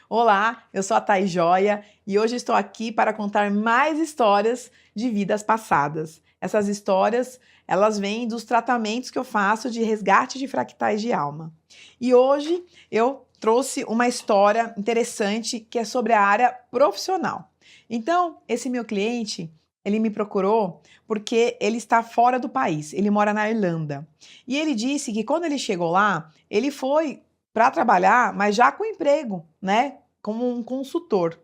Olá, eu sou a Thaís Joia e hoje estou aqui para contar mais histórias de vidas passadas. Essas histórias, elas vêm dos tratamentos que eu faço de resgate de fractais de alma. E hoje eu trouxe uma história interessante que é sobre a área profissional. Então, esse meu cliente, ele me procurou porque ele está fora do país, ele mora na Irlanda. E ele disse que quando ele chegou lá, ele foi para trabalhar, mas já com emprego, né? Como um consultor.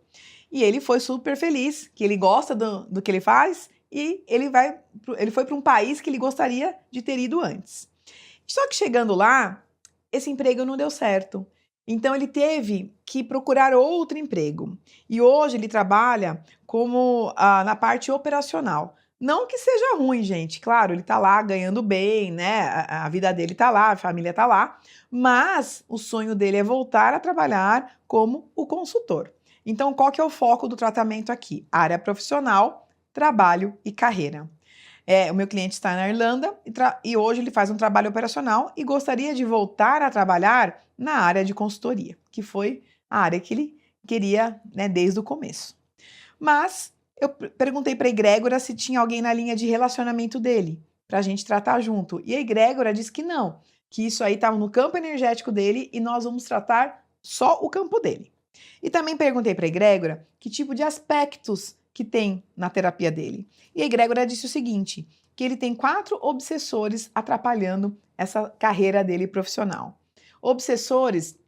E ele foi super feliz, que ele gosta do que ele faz e ele foi para um país que ele gostaria de ter ido antes. Só que chegando lá, esse emprego não deu certo. Então ele teve que procurar outro emprego. E hoje ele trabalha como na parte operacional. Não que seja ruim, gente. Claro, ele tá lá ganhando bem, né? A vida dele tá lá, a família tá lá. Mas o sonho dele é voltar a trabalhar como o consultor. Então, qual que é o foco do tratamento aqui? Área profissional, trabalho e carreira. O meu cliente está na Irlanda e hoje ele faz um trabalho operacional e gostaria de voltar a trabalhar na área de consultoria, que foi a área que ele queria, né, desde o começo. Mas eu perguntei para a egrégora se tinha alguém na linha de relacionamento dele, para a gente tratar junto. E a egrégora disse que não, que isso aí estava no campo energético dele e nós vamos tratar só o campo dele. E também perguntei para a egrégora que tipo de aspectos que tem na terapia dele. E a egrégora disse o seguinte, que ele tem 4 obsessores atrapalhando essa carreira dele profissional. Obsessores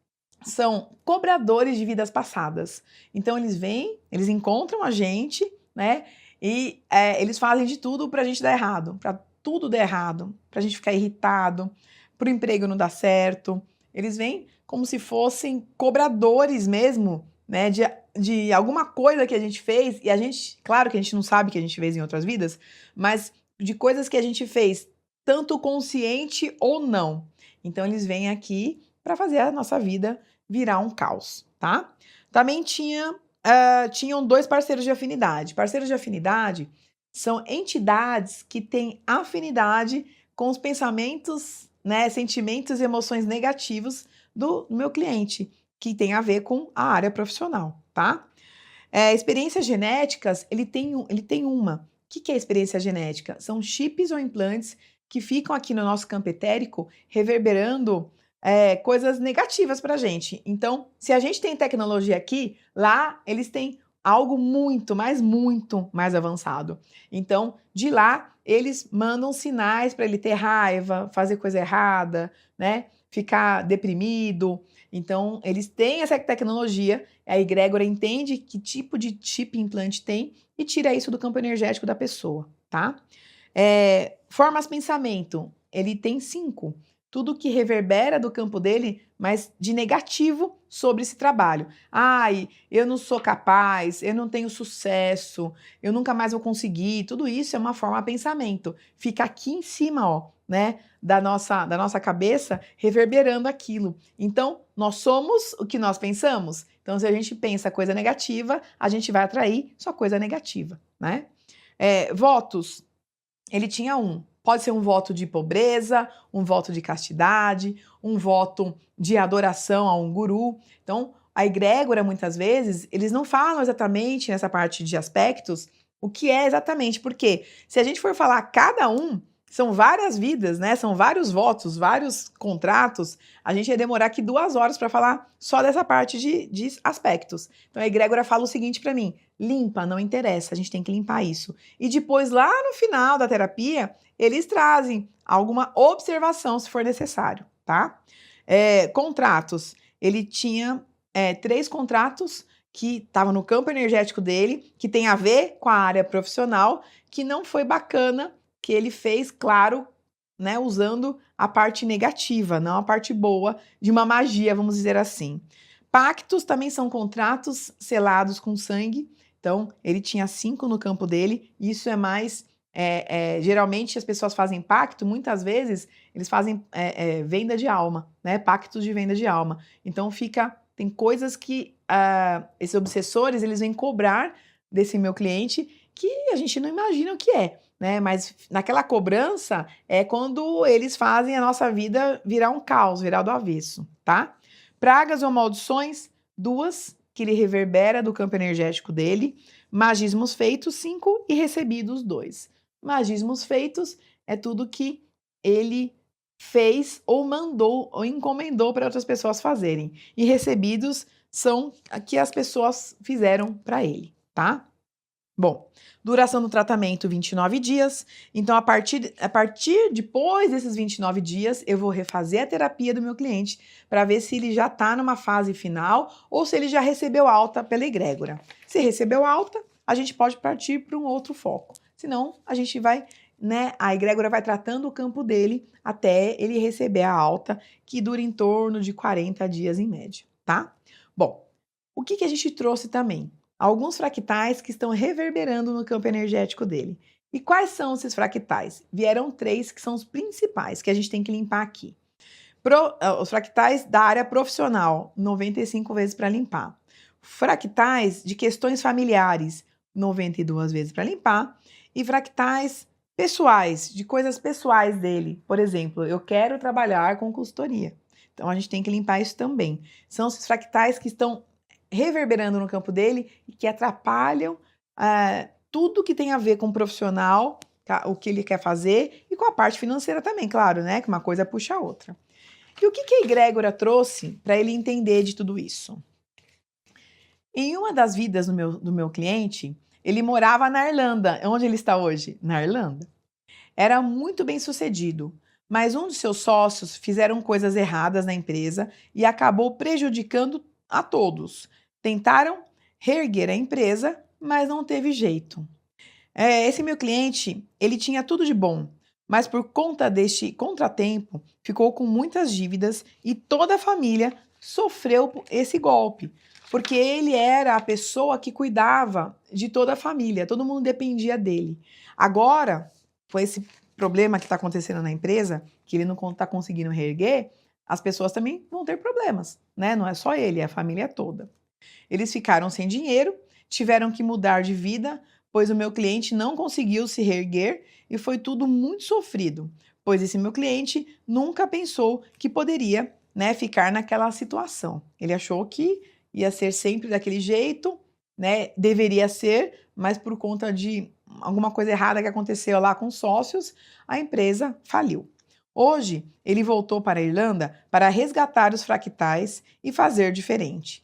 são cobradores de vidas passadas. Então eles vêm, eles encontram a gente, né? E eles fazem de tudo para a gente dar errado, para tudo dar errado, para a gente ficar irritado, para o emprego não dar certo. Eles vêm como se fossem cobradores mesmo, né? De alguma coisa que a gente fez, e a gente, claro que a gente não sabe que a gente fez em outras vidas, mas de coisas que a gente fez, tanto consciente ou não. Então eles vêm aqui para fazer a nossa vida virar um caos, tá? Também tinham 2 parceiros de afinidade. Parceiros de afinidade são entidades que têm afinidade com os pensamentos, né, sentimentos e emoções negativos do meu cliente, que tem a ver com a área profissional, tá? Experiências genéticas, ele tem uma. O que é experiência genética? São chips ou implantes que ficam aqui no nosso campo etérico reverberando coisas negativas para a gente. Então, se a gente tem tecnologia aqui, lá eles têm algo muito mais avançado. Então, de lá, eles mandam sinais para ele ter raiva, fazer coisa errada, né? Ficar deprimido. Então, eles têm essa tecnologia, a egrégora entende que tipo de chip implante tem e tira isso do campo energético da pessoa, tá? Formas pensamento, ele tem 5. Tudo que reverbera do campo dele, mas de negativo sobre esse trabalho. Ai, eu não sou capaz, eu não tenho sucesso, eu nunca mais vou conseguir. Tudo isso é uma forma pensamento. Fica aqui em cima, ó, né, da nossa cabeça, reverberando aquilo. Então, nós somos o que nós pensamos. Então, se a gente pensa coisa negativa, a gente vai atrair só coisa negativa, né? Votos, ele tinha um. Pode ser um voto de pobreza, um voto de castidade, um voto de adoração a um guru. Então, a egrégora, muitas vezes, eles não falam exatamente nessa parte de aspectos o que é exatamente, porque se a gente for falar cada um, são várias vidas, né? São vários votos, vários contratos. A gente ia demorar aqui 2 horas para falar só dessa parte de aspectos. Então a egrégora fala o seguinte para mim: limpa, não interessa, a gente tem que limpar isso. E depois, lá no final da terapia, eles trazem alguma observação se for necessário, tá? Contratos. Ele tinha 3 contratos que estavam no campo energético dele, que tem a ver com a área profissional, que não foi bacana, que ele fez, claro, né, usando a parte negativa, não a parte boa de uma magia, vamos dizer assim. Pactos também são contratos selados com sangue, então ele tinha 5 no campo dele, e isso é mais. Geralmente as pessoas fazem pacto, muitas vezes eles fazem venda de alma, né? Pactos de venda de alma. Então tem coisas que esses obsessores eles vêm cobrar desse meu cliente que a gente não imagina o que é, né? Mas naquela cobrança é quando eles fazem a nossa vida virar um caos, virar do avesso, tá? Pragas ou maldições, 2 que ele reverbera do campo energético dele. Magismos feitos, 5, e recebidos, 2. Magismos feitos é tudo que ele fez ou mandou ou encomendou para outras pessoas fazerem. E recebidos são que as pessoas fizeram para ele, tá? Bom, duração do tratamento 29 dias. Então, a partir depois desses 29 dias, eu vou refazer a terapia do meu cliente para ver se ele já está numa fase final ou se ele já recebeu alta pela egrégora. Se recebeu alta, a gente pode partir para um outro foco. Senão, a gente vai, né? A egrégora vai tratando o campo dele até ele receber a alta, que dura em torno de 40 dias em média, tá? Bom, o que a gente trouxe também? Alguns fractais que estão reverberando no campo energético dele. E quais são esses fractais? Vieram 3 que são os principais que a gente tem que limpar aqui. Os fractais da área profissional, 95 vezes para limpar. Fractais de questões familiares, 92 vezes para limpar. E fractais pessoais, de coisas pessoais dele. Por exemplo, eu quero trabalhar com consultoria. Então, a gente tem que limpar isso também. São os fractais que estão reverberando no campo dele e que atrapalham tudo que tem a ver com o profissional, o que ele quer fazer, e com a parte financeira também, claro, né? Que uma coisa puxa a outra. E o que a egrégora trouxe para ele entender de tudo isso? Em uma das vidas do meu cliente, ele morava na Irlanda. Onde ele está hoje? Na Irlanda. Era muito bem sucedido, mas um dos seus sócios fizeram coisas erradas na empresa e acabou prejudicando a todos. Tentaram reerguer a empresa, mas não teve jeito. Esse meu cliente, ele tinha tudo de bom, mas por conta deste contratempo, ficou com muitas dívidas e toda a família sofreu esse golpe, porque ele era a pessoa que cuidava de toda a família, todo mundo dependia dele. Agora, com esse problema que está acontecendo na empresa, que ele não está conseguindo reerguer, as pessoas também vão ter problemas, né? Não é só ele, é a família toda. Eles ficaram sem dinheiro, tiveram que mudar de vida, pois o meu cliente não conseguiu se reerguer e foi tudo muito sofrido, pois esse meu cliente nunca pensou que poderia, né, ficar naquela situação. Ele achou que ia ser sempre daquele jeito, né? Deveria ser, mas por conta de alguma coisa errada que aconteceu lá com os sócios, a empresa faliu. Hoje, ele voltou para a Irlanda para resgatar os fractais e fazer diferente.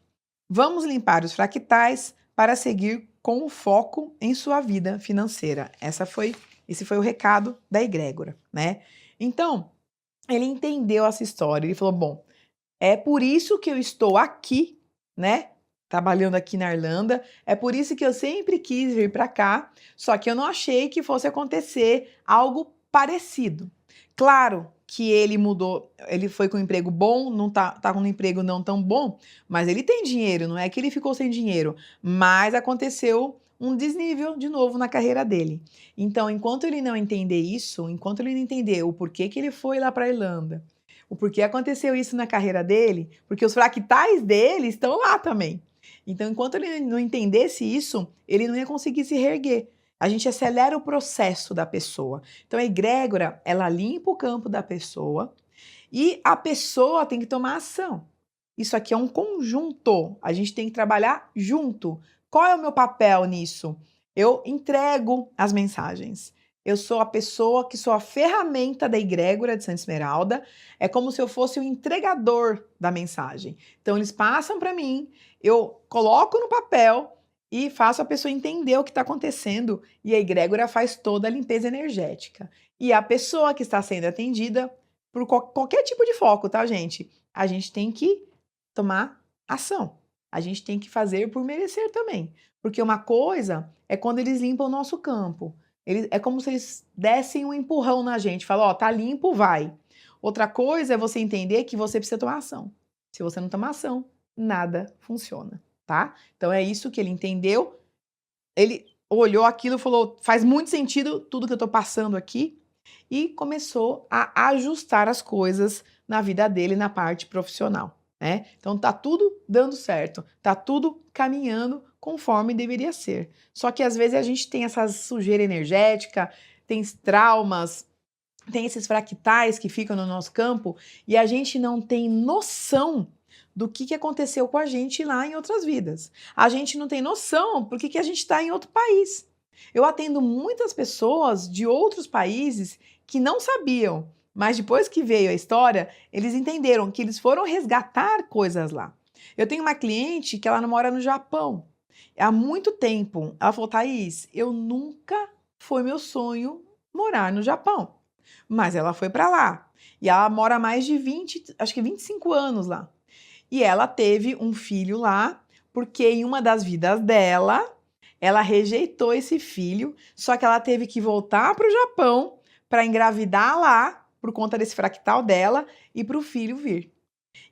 Vamos limpar os fractais para seguir com o foco em sua vida financeira. Esse foi o recado da egrégora, né? Então, ele entendeu essa história, ele falou, bom, é por isso que eu estou aqui, né? Trabalhando aqui na Irlanda, é por isso que eu sempre quis vir para cá, só que eu não achei que fosse acontecer algo parecido. Claro que ele mudou, ele foi com um emprego bom, não tá com um emprego não tão bom, mas ele tem dinheiro, não é que ele ficou sem dinheiro, mas aconteceu um desnível de novo na carreira dele. Então, enquanto ele não entender isso, enquanto ele não entender o porquê que ele foi lá para a Irlanda, o porquê aconteceu isso na carreira dele, porque os fractais dele estão lá também. Então, enquanto ele não entendesse isso, ele não ia conseguir se reerguer. A gente acelera o processo da pessoa. Então, a egrégora, ela limpa o campo da pessoa e a pessoa tem que tomar ação. Isso aqui é um conjunto. A gente tem que trabalhar junto. Qual é o meu papel nisso? Eu entrego as mensagens. Eu sou a pessoa que sou a ferramenta da egrégora de Santa Esmeralda. É como se eu fosse o entregador da mensagem. Então, eles passam para mim, eu coloco no papel e faço a pessoa entender o que está acontecendo e a egrégora faz toda a limpeza energética. E a pessoa que está sendo atendida por qualquer tipo de foco, tá, gente? A gente tem que tomar ação. A gente tem que fazer por merecer também. Porque uma coisa é quando eles limpam o nosso campo. É como se eles dessem um empurrão na gente, falam, ó, tá limpo, vai. Outra coisa é você entender que você precisa tomar ação. Se você não tomar ação, nada funciona, tá? Então é isso que ele entendeu. Ele olhou aquilo e falou, faz muito sentido tudo que eu tô passando aqui. E começou a ajustar as coisas na vida dele, na parte profissional, né? Então tá tudo dando certo, tá tudo caminhando conforme deveria ser. Só que às vezes a gente tem essa sujeira energética, tem traumas, tem esses fractais que ficam no nosso campo e a gente não tem noção do que aconteceu com a gente lá em outras vidas. A gente não tem noção por que a gente está em outro país. Eu atendo muitas pessoas de outros países que não sabiam, mas depois que veio a história, eles entenderam que eles foram resgatar coisas lá. Eu tenho uma cliente que ela mora no Japão há muito tempo. Ela falou, Thaís, eu nunca foi meu sonho morar no Japão, mas ela foi para lá. E ela mora há mais de 20, acho que 25 anos lá. E ela teve um filho lá, porque em uma das vidas dela, ela rejeitou esse filho, só que ela teve que voltar para o Japão para engravidar lá, por conta desse fractal dela, e para o filho vir.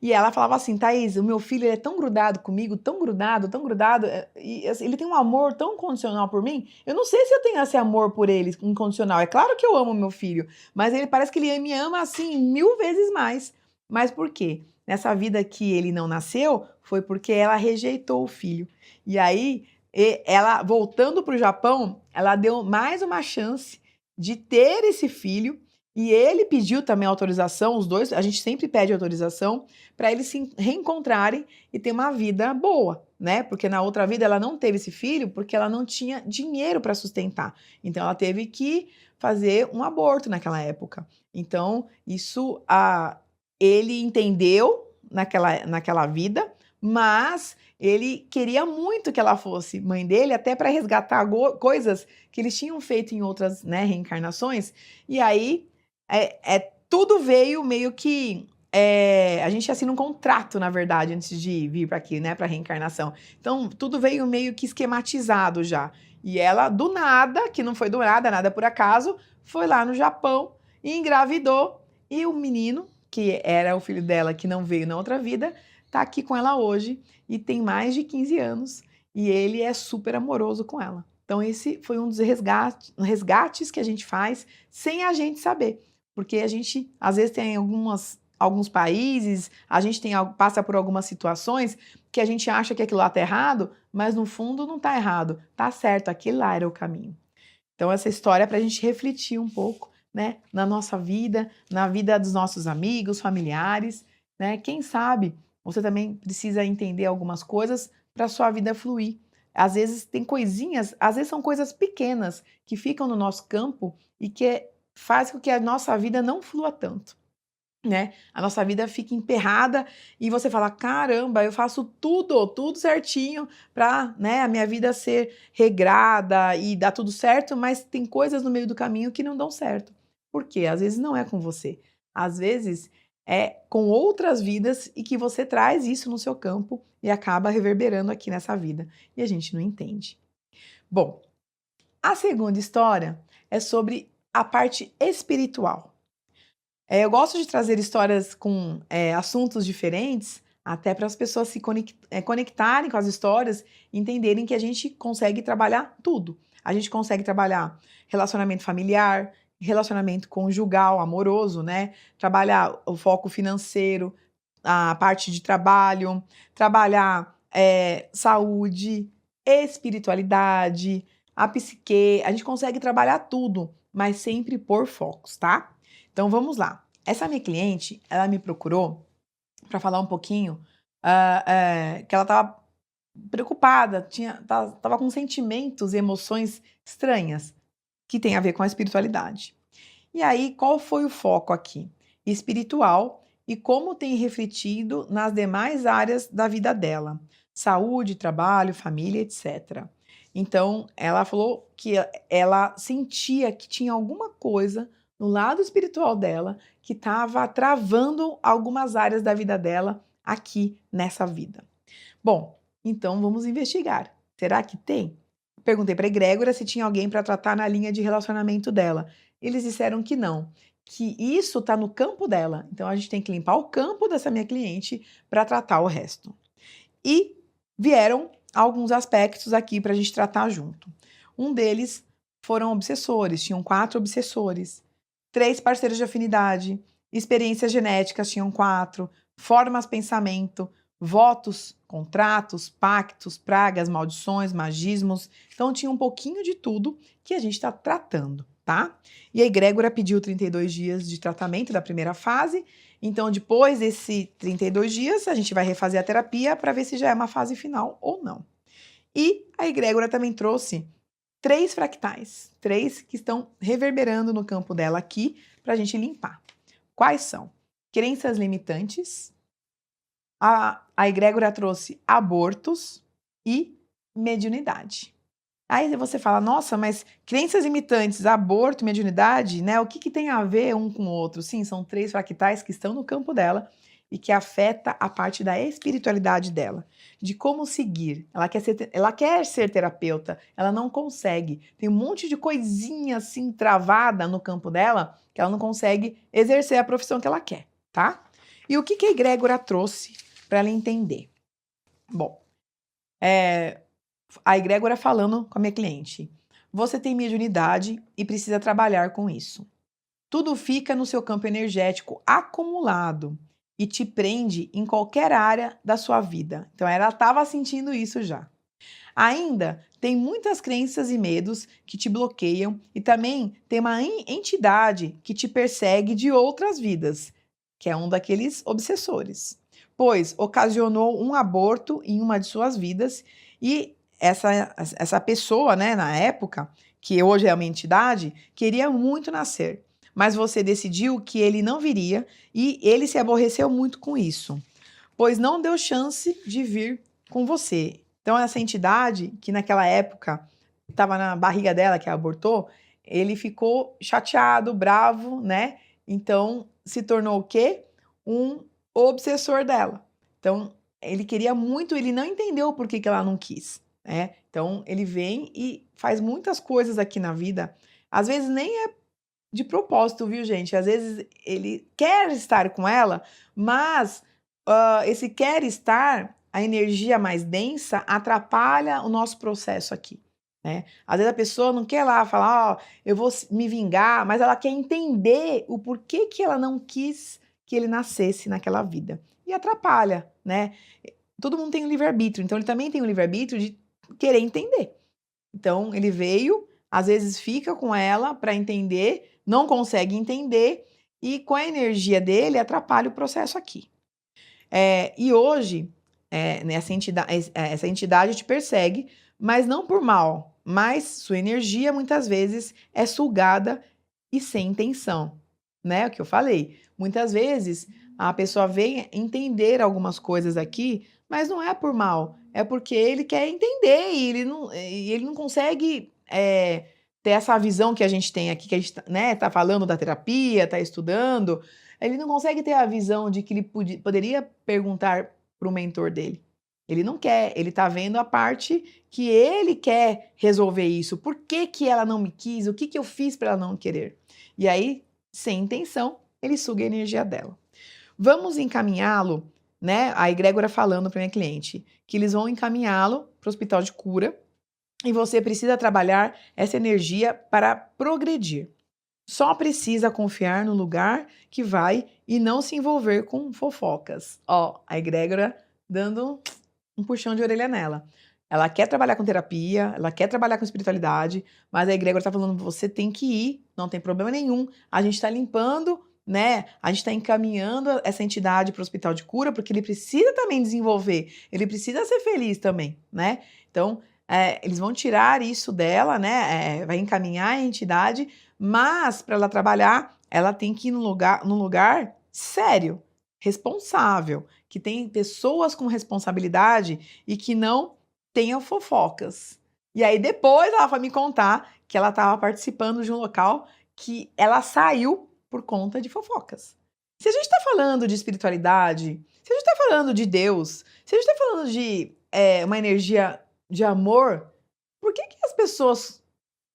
E ela falava assim, Thaís, o meu filho ele é tão grudado comigo, tão grudado, e assim, ele tem um amor tão incondicional por mim, eu não sei se eu tenho esse amor por ele incondicional. É claro que eu amo meu filho, mas ele parece que ele me ama assim 1000 vezes mais. Mas por quê? Nessa vida que ele não nasceu, foi porque ela rejeitou o filho. E aí, ela voltando para o Japão, ela deu mais uma chance de ter esse filho. E ele pediu também autorização, os dois, a gente sempre pede autorização, para eles se reencontrarem e ter uma vida boa, né? Porque na outra vida ela não teve esse filho porque ela não tinha dinheiro para sustentar. Então ela teve que fazer um aborto naquela época. Então, isso ele entendeu naquela vida, mas ele queria muito que ela fosse mãe dele, até para resgatar coisas que eles tinham feito em outras, né, reencarnações. E aí tudo veio meio que a gente assina um contrato, na verdade, antes de vir para aqui, né, para reencarnação. Então, tudo veio meio que esquematizado já. E ela, do nada, que não foi do nada, nada por acaso, foi lá no Japão e engravidou. E o menino, que era o filho dela, que não veio na outra vida, tá aqui com ela hoje e tem mais de 15 anos. E ele é super amoroso com ela. Então, esse foi um dos resgates que a gente faz sem a gente saber. Porque a gente, às vezes, tem alguns países, a gente passa por algumas situações que a gente acha que aquilo lá está errado, mas no fundo não está errado, está certo, aquele lá era o caminho. Então, essa história é para a gente refletir um pouco, né, na nossa vida, na vida dos nossos amigos, familiares, né? Quem sabe você também precisa entender algumas coisas para a sua vida fluir. Às vezes tem coisinhas, às vezes são coisas pequenas que ficam no nosso campo e que faz com que a nossa vida não flua tanto, né? A nossa vida fica emperrada e você fala, caramba, eu faço tudo certinho para, né, a minha vida ser regrada e dar tudo certo, mas tem coisas no meio do caminho que não dão certo. Por quê? Às vezes não é com você. Às vezes é com outras vidas e que você traz isso no seu campo e acaba reverberando aqui nessa vida. E a gente não entende. Bom, a segunda história é sobre a parte espiritual. Eu gosto de trazer histórias com assuntos diferentes, até para as pessoas se conectarem com as histórias e entenderem que a gente consegue trabalhar tudo. A gente consegue trabalhar relacionamento familiar, relacionamento conjugal, amoroso, né? Trabalhar o foco financeiro, a parte de trabalho, trabalhar saúde, espiritualidade, a psique. A gente consegue trabalhar tudo, mas sempre por focos, tá? Então vamos lá. Essa minha cliente, ela me procurou para falar um pouquinho que ela estava preocupada, estava com sentimentos e emoções estranhas que tem a ver com a espiritualidade. E aí, qual foi o foco aqui? Espiritual e como tem refletido nas demais áreas da vida dela: saúde, trabalho, família, etc. Então, ela falou que ela sentia que tinha alguma coisa no lado espiritual dela que estava travando algumas áreas da vida dela aqui nessa vida. Bom, então vamos investigar. Será que tem? Perguntei para a egrégora se tinha alguém para tratar na linha de relacionamento dela. Eles disseram que não, que isso está no campo dela. Então a gente tem que limpar o campo dessa minha cliente para tratar o resto. E vieram alguns aspectos aqui para a gente tratar junto. Um deles foram obsessores, tinham 4 obsessores. 3 parceiros de afinidade, experiências genéticas tinham 4, formas pensamento, votos, contratos, pactos, pragas, maldições, magismos. Então tinha um pouquinho de tudo que a gente está tratando, tá? E a egrégora pediu 32 dias de tratamento da primeira fase. Então, depois desses 32 dias, a gente vai refazer a terapia para ver se já é uma fase final ou não. E a egrégora também trouxe 3 fractais, 3 que estão reverberando no campo dela aqui para a gente limpar. Quais são? Crenças limitantes, a egrégora trouxe abortos e mediunidade. Aí você fala, nossa, mas crenças limitantes, aborto, mediunidade, né? O que tem a ver um com o outro? Sim, são 3 fractais que estão no campo dela e que afeta a parte da espiritualidade dela, de como seguir. Ela quer ser terapeuta, ela não consegue. Tem um monte de coisinha assim travada no campo dela que ela não consegue exercer a profissão que ela quer, tá? E o que a egrégora trouxe para ela entender? Bom, a egrégora falando com a minha cliente. Você tem mediunidade e precisa trabalhar com isso. Tudo fica no seu campo energético acumulado e te prende em qualquer área da sua vida. Então ela estava sentindo isso já. Ainda tem muitas crenças e medos que te bloqueiam e também tem uma entidade que te persegue de outras vidas, que é um daqueles obsessores, pois ocasionou um aborto em uma de suas vidas e essa pessoa, né, na época, que hoje é uma entidade, queria muito nascer, mas você decidiu que ele não viria e ele se aborreceu muito com isso, pois não deu chance de vir com você. Então, essa entidade, que naquela época estava na barriga dela, que abortou, ele ficou chateado, bravo, né? Então, se tornou o quê? Um obsessor dela. Então, ele queria muito, ele não entendeu por que ela não quis, né? Então, ele vem e faz muitas coisas aqui na vida. Às vezes nem é de propósito, viu, gente? Às vezes ele quer estar com ela, mas esse quer estar, a energia mais densa, atrapalha o nosso processo aqui, né? Às vezes a pessoa não quer lá falar, ó, eu vou me vingar, mas ela quer entender o porquê que ela não quis que ele nascesse naquela vida. E atrapalha, né? Todo mundo tem um livre-arbítrio, então ele também tem um livre-arbítrio de querer entender. Então ele veio, às vezes fica com ela para entender, não consegue entender e com a energia dele atrapalha o processo aqui. E hoje, essa entidade te persegue, mas não por mal, mas sua energia muitas vezes é sugada e sem intenção, né? O que eu falei. Muitas vezes a pessoa vem entender algumas coisas aqui, mas não é por mal, é porque ele quer entender e ele não consegue ter essa visão que a gente tem aqui, que a gente tá falando da terapia, tá estudando. Ele não consegue ter a visão de que ele poderia perguntar para o mentor dele. Ele não quer, ele está vendo a parte que ele quer resolver isso. Por que que ela não me quis? O que que eu fiz para ela não querer? E aí, sem intenção, ele suga a energia dela. Vamos encaminhá-lo, né? A egrégora falando para minha cliente que eles vão encaminhá-lo para o hospital de cura e você precisa trabalhar essa energia para progredir. Só precisa confiar no lugar que vai e não se envolver com fofocas. Ó, a egrégora dando um puxão de orelha nela. Ela quer trabalhar com terapia, ela quer trabalhar com espiritualidade, mas a egrégora tá falando, você tem que ir, não tem problema nenhum. A gente tá limpando, né? A gente tá encaminhando essa entidade para o hospital de cura, porque ele precisa também desenvolver, ele precisa ser feliz também, né? Então, eles vão tirar isso dela, né? Vai encaminhar a entidade, mas para ela trabalhar, ela tem que ir num lugar sério, responsável, que tem pessoas com responsabilidade e que não tenham fofocas. E aí depois ela vai me contar que ela estava participando de um local que ela saiu por conta de fofocas. Se a gente está falando de espiritualidade, se a gente está falando de Deus, se a gente está falando de uma energia de amor, por que as pessoas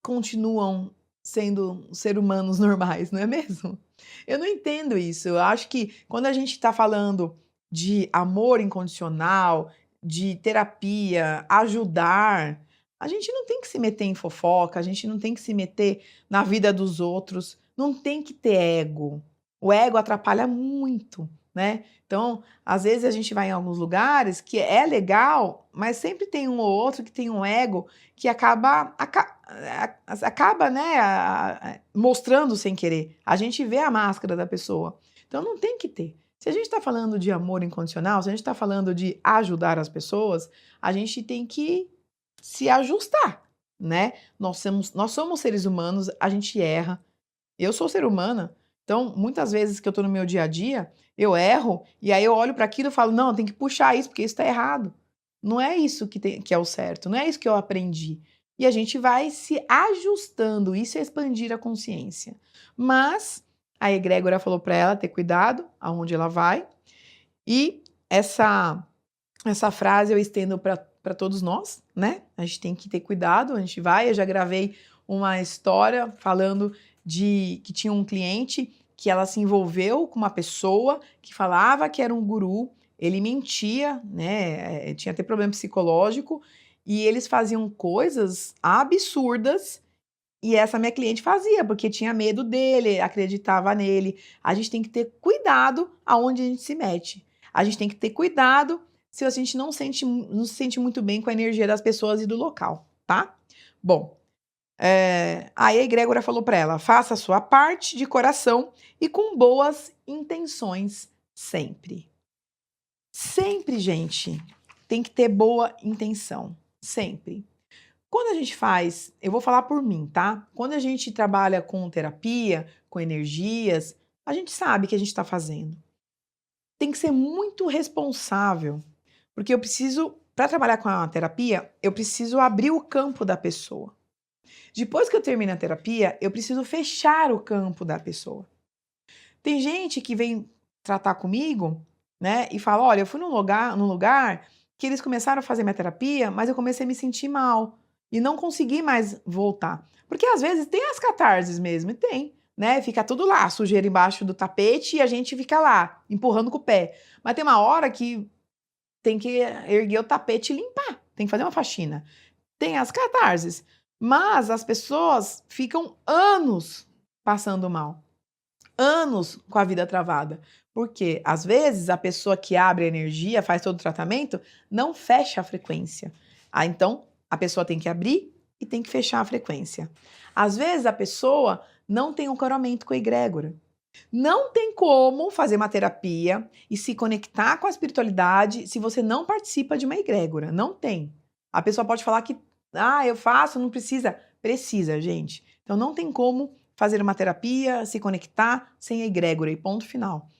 continuam sendo seres humanos normais, não é mesmo? Eu não entendo isso. Eu acho que quando a gente está falando de amor incondicional, de terapia, ajudar, a gente não tem que se meter em fofoca, a gente não tem que se meter na vida dos outros, não tem que ter ego. O ego atrapalha muito, né? Então, às vezes a gente vai em alguns lugares que é legal, mas sempre tem um ou outro que tem um ego que acaba, né, mostrando sem querer. A gente vê a máscara da pessoa. Então, não tem que ter. Se a gente está falando de amor incondicional, se a gente está falando de ajudar as pessoas, a gente tem que se ajustar, né? Nós somos seres humanos, a gente erra. Eu sou ser humana, então muitas vezes que eu estou no meu dia a dia, eu erro e aí eu olho para aquilo e falo, não, tem que puxar isso porque isso está errado. Não é isso que é o certo, não é isso que eu aprendi. E a gente vai se ajustando, isso é expandir a consciência. Mas a egrégora falou para ela ter cuidado aonde ela vai e essa frase eu estendo para todos nós, né? A gente tem que ter cuidado, a gente vai. Eu já gravei uma história falando de que tinha um cliente que ela se envolveu com uma pessoa que falava que era um guru, ele mentia, né? Tinha até problema psicológico, e eles faziam coisas absurdas. E essa minha cliente fazia, porque tinha medo dele, acreditava nele. A gente tem que ter cuidado aonde a gente se mete. A gente tem que ter cuidado se a gente não se sente muito bem com a energia das pessoas e do local, tá? Bom, aí a egrégora falou para ela: faça a sua parte de coração e com boas intenções sempre. Sempre, gente, tem que ter boa intenção. Sempre. Quando a gente faz, eu vou falar por mim, tá? Quando a gente trabalha com terapia, com energias, a gente sabe o que a gente está fazendo. Tem que ser muito responsável, porque eu preciso, para trabalhar com a terapia, eu preciso abrir o campo da pessoa. Depois que eu termino a terapia, eu preciso fechar o campo da pessoa. Tem gente que vem tratar comigo, né, e fala: olha, eu fui num lugar que eles começaram a fazer minha terapia, mas eu comecei a me sentir mal e não consegui mais voltar. Porque às vezes tem as catarses mesmo, e tem, né? Fica tudo lá, sujeira embaixo do tapete e a gente fica lá, empurrando com o pé. Mas tem uma hora que tem que erguer o tapete e limpar, tem que fazer uma faxina. Tem as catarses, mas as pessoas ficam anos passando mal, anos com a vida travada. Porque, às vezes, a pessoa que abre a energia, faz todo o tratamento, não fecha a frequência. Então, a pessoa tem que abrir e tem que fechar a frequência. Às vezes, a pessoa não tem um coramento com a egrégora. Não tem como fazer uma terapia e se conectar com a espiritualidade se você não participa de uma egrégora. Não tem. A pessoa pode falar que, eu faço, não precisa. Precisa, gente. Então, não tem como fazer uma terapia, se conectar sem a egrégora e ponto final.